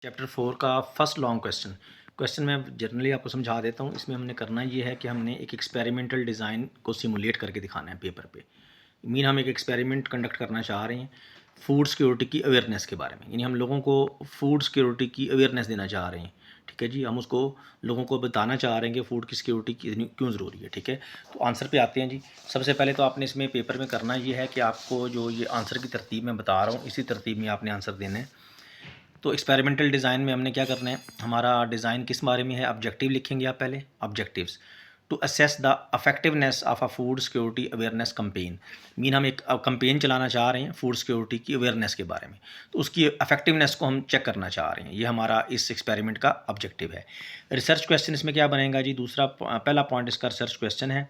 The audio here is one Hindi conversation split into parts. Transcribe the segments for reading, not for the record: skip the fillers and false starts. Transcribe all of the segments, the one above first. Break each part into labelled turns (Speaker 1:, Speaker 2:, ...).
Speaker 1: चैप्टर 4 का फर्स्ट लॉन्ग क्वेश्चन मैं जनरली आपको समझा देता हूँ। इसमें हमने करना ये है कि हमने एक एक्सपेरिमेंटल डिज़ाइन को सिमुलेट करके दिखाना है पेपर पे। हम एक एक्सपेरिमेंट कंडक्ट करना चाह रहे हैं फूड सिक्योरिटी की अवेयरनेस के बारे में, यानी हम लोगों को फूड सिक्योरिटी की अवेयरनेस देना चाह रहे हैं। ठीक है जी, हम उसको लोगों को बताना चाह रहे हैं कि फ़ूड की सिक्योरिटी क्यों ज़रूरी है। ठीक है, तो आंसर पे आते हैं जी। सबसे पहले तो आपने इसमें पेपर में करना ये है कि आपको जो ये आंसर की तरतीब मैं बता रहा हूँ इसी तरतीब में आपने आंसर देना है। तो एक्सपेरिमेंटल डिज़ाइन में हमने क्या करना है, हमारा डिज़ाइन किस बारे में है, ऑब्जेक्टिव लिखेंगे आप पहले। Objectives to assess the effectiveness of a food security awareness campaign. हम एक कंपेन चलाना चाह रहे हैं फूड सिक्योरिटी की अवेयरनेस के बारे में, तो उसकी अफेक्टिवनेस को हम चेक करना चाह रहे हैं। ये हमारा इस एक्सपेरिमेंट का ऑब्जेक्टिव है। रिसर्च क्वेश्चन इसमें क्या बनेगा जी, पहला पॉइंट इसका रिसर्च क्वेश्चन है।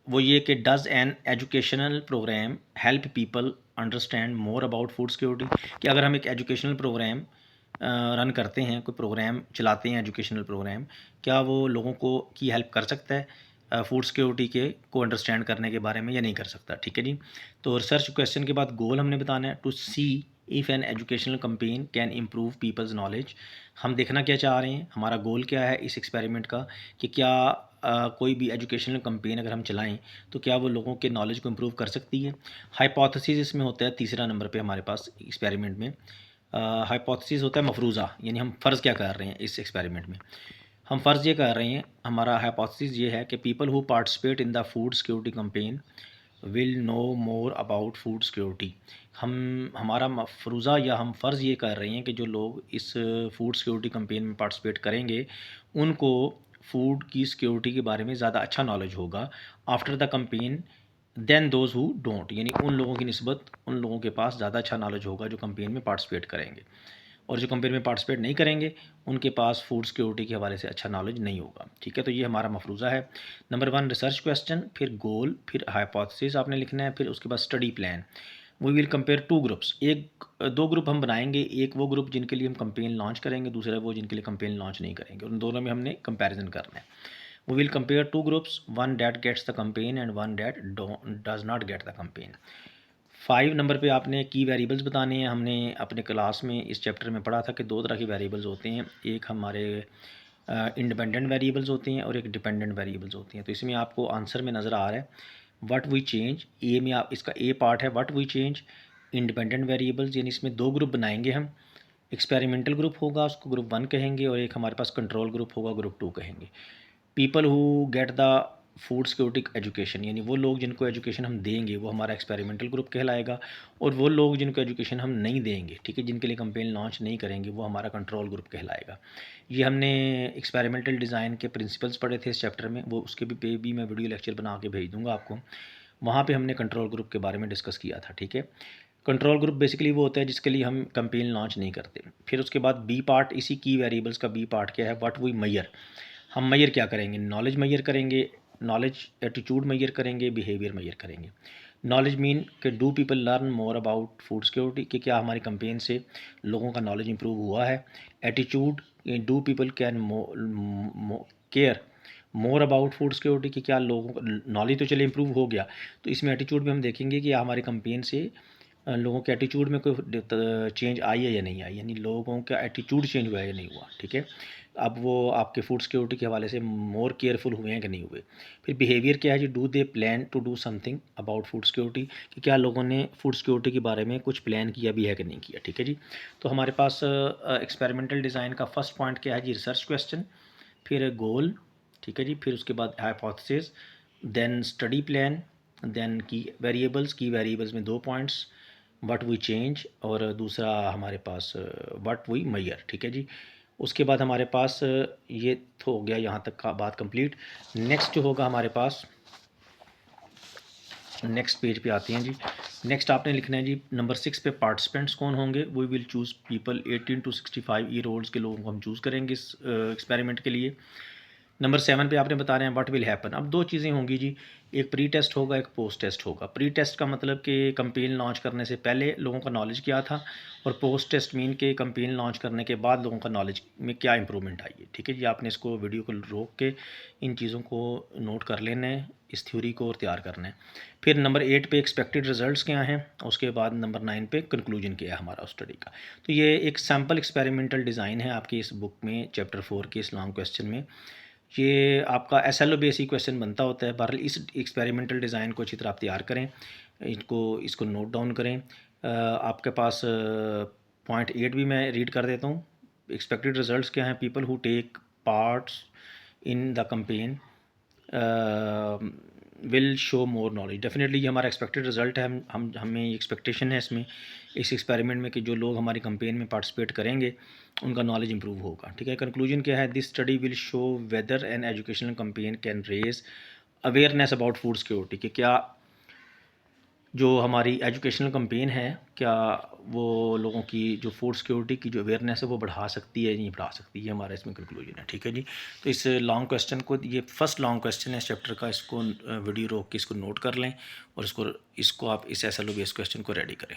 Speaker 1: वो ये कि does an educational programme help people understand more about food security. कि अगर हम एक एजुकेशनल प्रोग्राम रन करते हैं, कोई प्रोग्राम चलाते हैं एजुकेशनल प्रोग्राम, क्या वो लोगों को की हेल्प कर सकता है फूड सिक्योरिटी के को अंडरस्टैंड करने के बारे में, या नहीं कर सकता। ठीक है जी। तो रिसर्च क्वेश्चन के बाद गोल हमने बताना है to see if an educational campaign can improve people's knowledge. हम देखना क्या चाह रहे हैं, हमारा गोल क्या है इस एक्सपेरिमेंट का, कि क्या कोई भी एजुकेशनल कंपेन अगर हम चलाएं तो क्या वो लोगों के नॉलेज को इम्प्रूव कर सकती है। हाइपोथेसिस इसमें होता है तीसरा नंबर पे हमारे पास एक्सपेरिमेंट में। हाइपोथेसिस होता है मफरूज़ा, यानी हम फ़र्ज़ क्या कर रहे हैं इस एक्सपेरिमेंट में। हम फ़र्ज़ ये कर रहे हैं, हमारा हाइपोथेसिस ये है कि people who participate in the food security campaign will know more about food security. हमारा मफरूज़ा या हम फ़र्ज़ ये कर रहे हैं कि जो लोग इस फूड सिक्योरिटी कंपेन में पार्टिसिपेट करेंगे उनको फूड की सिक्योरिटी के बारे में ज़्यादा अच्छा नॉलेज होगा after the campaign than those who don't. यानी उन लोगों की निस्बत उन लोगों के पास ज़्यादा अच्छा नॉलेज होगा जो कंपेन में पार्टिसिपेट करेंगे, और जो कंपेन में पार्टिसिपेट नहीं करेंगे उनके पास फूड सिक्योरिटी के हवाले से अच्छा नॉलेज नहीं होगा। ठीक है, तो ये हमारा मफरूज़ा है। नंबर 1 रिसर्च क्वेश्चन, फिर गोल, फिर हाइपोथेसिस आपने लिखना है, फिर उसके बाद study plan. We will compare two groups. दो ग्रुप हम बनाएंगे, एक वो ग्रुप जिनके लिए हम कंपेन लॉन्च करेंगे, दूसरा वो जिनके लिए कंपेन लॉन्च नहीं करेंगे। उन दोनों में हमने कंपैरिजन करना है। We will compare two groups, one that gets the campaign and one that does not get the campaign. 5 number पे आपने की वेरिएबल्स बताने हैं। हमने अपने क्लास में इस चैप्टर में पढ़ा था कि दो तरह के वेरिएबल्स होते हैं, एक हमारे इंडिपेंडेंट वेरिएबल्स होते हैं और एक डिपेंडेंट वेरिएबल्स होती हैं। तो इसमें आपको आंसर में नज़र आ रहा है व्हाट वी चेंज। ए में आप इसका ए पार्ट है what we change independent variables, यानी इसमें दो ग्रुप बनाएंगे हम। एक्सपेरिमेंटल ग्रुप होगा, उसको ग्रुप 1 कहेंगे, और एक हमारे पास कंट्रोल ग्रुप होगा, ग्रुप 2 कहेंगे। People who get the food security education, यानी वो लोग जिनको एजुकेशन हम देंगे वो हमारा एक्सपेरिमेंटल ग्रुप कहलाएगा, और वो लोग जिनको एजुकेशन हम नहीं देंगे, ठीक है, जिनके लिए कंपेन लॉन्च नहीं करेंगे, वो हमारा कंट्रोल ग्रुप कहलाएगा। ये हमने एक्सपेरिमेंटल डिज़ाइन के प्रिंसिपल्स पढ़े थे इस चैप्टर में, वो उसके भी पे भी मैं वीडियो लेक्चर बना के भेज दूंगा आपको। वहाँ पे हमने कंट्रोल ग्रुप के बारे में डिस्कस किया था। ठीक है, कंट्रोल ग्रुप बेसिकली वो होता है जिसके लिए हम कंपेन लॉन्च नहीं करते। फिर उसके बाद बी पार्ट, इसी की वेरिएबल्स का बी पार्ट क्या है, व्हाट वी मैयर। हम मैयर क्या करेंगे, नॉलेज मैयर करेंगे, नॉलेज एटीट्यूड मैयर करेंगे, बिहेवियर मैयर करेंगे। नॉलेज मीन कि do people learn more about food security, कि क्या हमारी कंपेन से लोगों का नॉलेज इंप्रूव हुआ है। Attitude, do people can care more about food security, कि क्या लोगों का नॉलेज तो चले इंप्रूव हो गया, तो इसमें एटीट्यूड में हम देखेंगे कि हमारे कंपेन से लोगों के एटीट्यूड में कोई चेंज आई है या नहीं आई, यानी लोगों का एटीट्यूड चेंज हुआ है या नहीं हुआ। ठीक है, अब वो आपके फूड सिक्योरिटी के हवाले से मोर केयरफुल हुए हैं कि नहीं हुए। फिर बिहेवियर क्या है जी, do they plan to do something about food security, कि क्या लोगों ने फूड सिक्योरिटी के बारे में कुछ प्लान किया भी है कि नहीं किया। ठीक है जी, तो हमारे पास एक्सपेरिमेंटल डिज़ाइन का फर्स्ट पॉइंट क्या है जी, रिसर्च क्वेश्चन, फिर गोल, ठीक है जी, फिर उसके बाद hypothesis, then study plan, then key variables में दो पॉइंट्स, व्हाट वी चेंज, और दूसरा हमारे पास व्हाट वी मैयर। ठीक है जी, उसके बाद हमारे पास ये तो हो गया, यहाँ तक का बात कंप्लीट। नेक्स्ट जो होगा हमारे पास, नेक्स्ट पेज पे आते हैं जी। नेक्स्ट आपने लिखना है जी नंबर 6 पे, पार्टिसिपेंट्स कौन होंगे। We will choose people 18 to 65 year olds के लोगों को हम चूज़ करेंगे इस एक्सपेरिमेंट के लिए। नंबर 7 पे आपने बता रहे हैं व्हाट विल हैपन। अब दो चीज़ें होंगी जी, एक प्री टेस्ट होगा, एक पोस्ट टेस्ट होगा। प्री टेस्ट का मतलब कि कैंपेन लॉन्च करने से पहले लोगों का नॉलेज क्या था, और पोस्ट टेस्ट मीन के कैंपेन लॉन्च करने के बाद लोगों का नॉलेज में क्या इंप्रूवमेंट आई है। ठीक है जी, आपने इसको वीडियो को रोक के इन चीज़ों को नोट कर लेना है, इस थ्योरी को और तैयार करना है। फिर नंबर 8 पे एक्सपेक्टेड रिजल्ट्स क्या हैं, उसके बाद नंबर 9 पे कंक्लूजन क्या है हमारा स्टडी का। तो ये एक सैम्पल एक्सपेरिमेंटल डिज़ाइन है आपकी इस बुक में, चैप्टर 4 के इस लॉन्ग क्वेश्चन में। ये आपका SLO बेसिक क्वेश्चन बनता होता है। बहरहाल इस एक्सपेरिमेंटल डिज़ाइन को अच्छी तरह आप तैयार करें, इसको नोट डाउन करें। आपके पास पॉइंट 8 भी मैं रीड कर देता हूँ। एक्सपेक्टेड रिजल्ट्स क्या हैं, people who take parts in the campaign will show more knowledge. Definitely ये हमारा एक्सपेक्टेड रिजल्ट है, हमें एक्सपेक्टेशन है इसमें, इस एक्सपेरिमेंट में, कि जो लोग हमारी कंपेन में पार्टिसिपेट करेंगे उनका नॉलेज इंप्रूव होगा। ठीक है, कंक्लूजन क्या है, this study will show whether an educational campaign can raise awareness about food security, कि क्या जो हमारी एजुकेशनल कंपेन है, क्या वो लोगों की जो फूड सिक्योरिटी की जो अवेयरनेस है वो बढ़ा सकती है या नहीं बढ़ा सकती है, हमारा इसमें कंक्लूजन है। ठीक है जी, तो इस लॉन्ग क्वेश्चन को, ये फर्स्ट लॉन्ग क्वेश्चन है इस चैप्टर का, इसको वीडियो रोक के इसको नोट कर लें और इसको आप इस SLO बेस्ड क्वेश्चन को रेडी करें।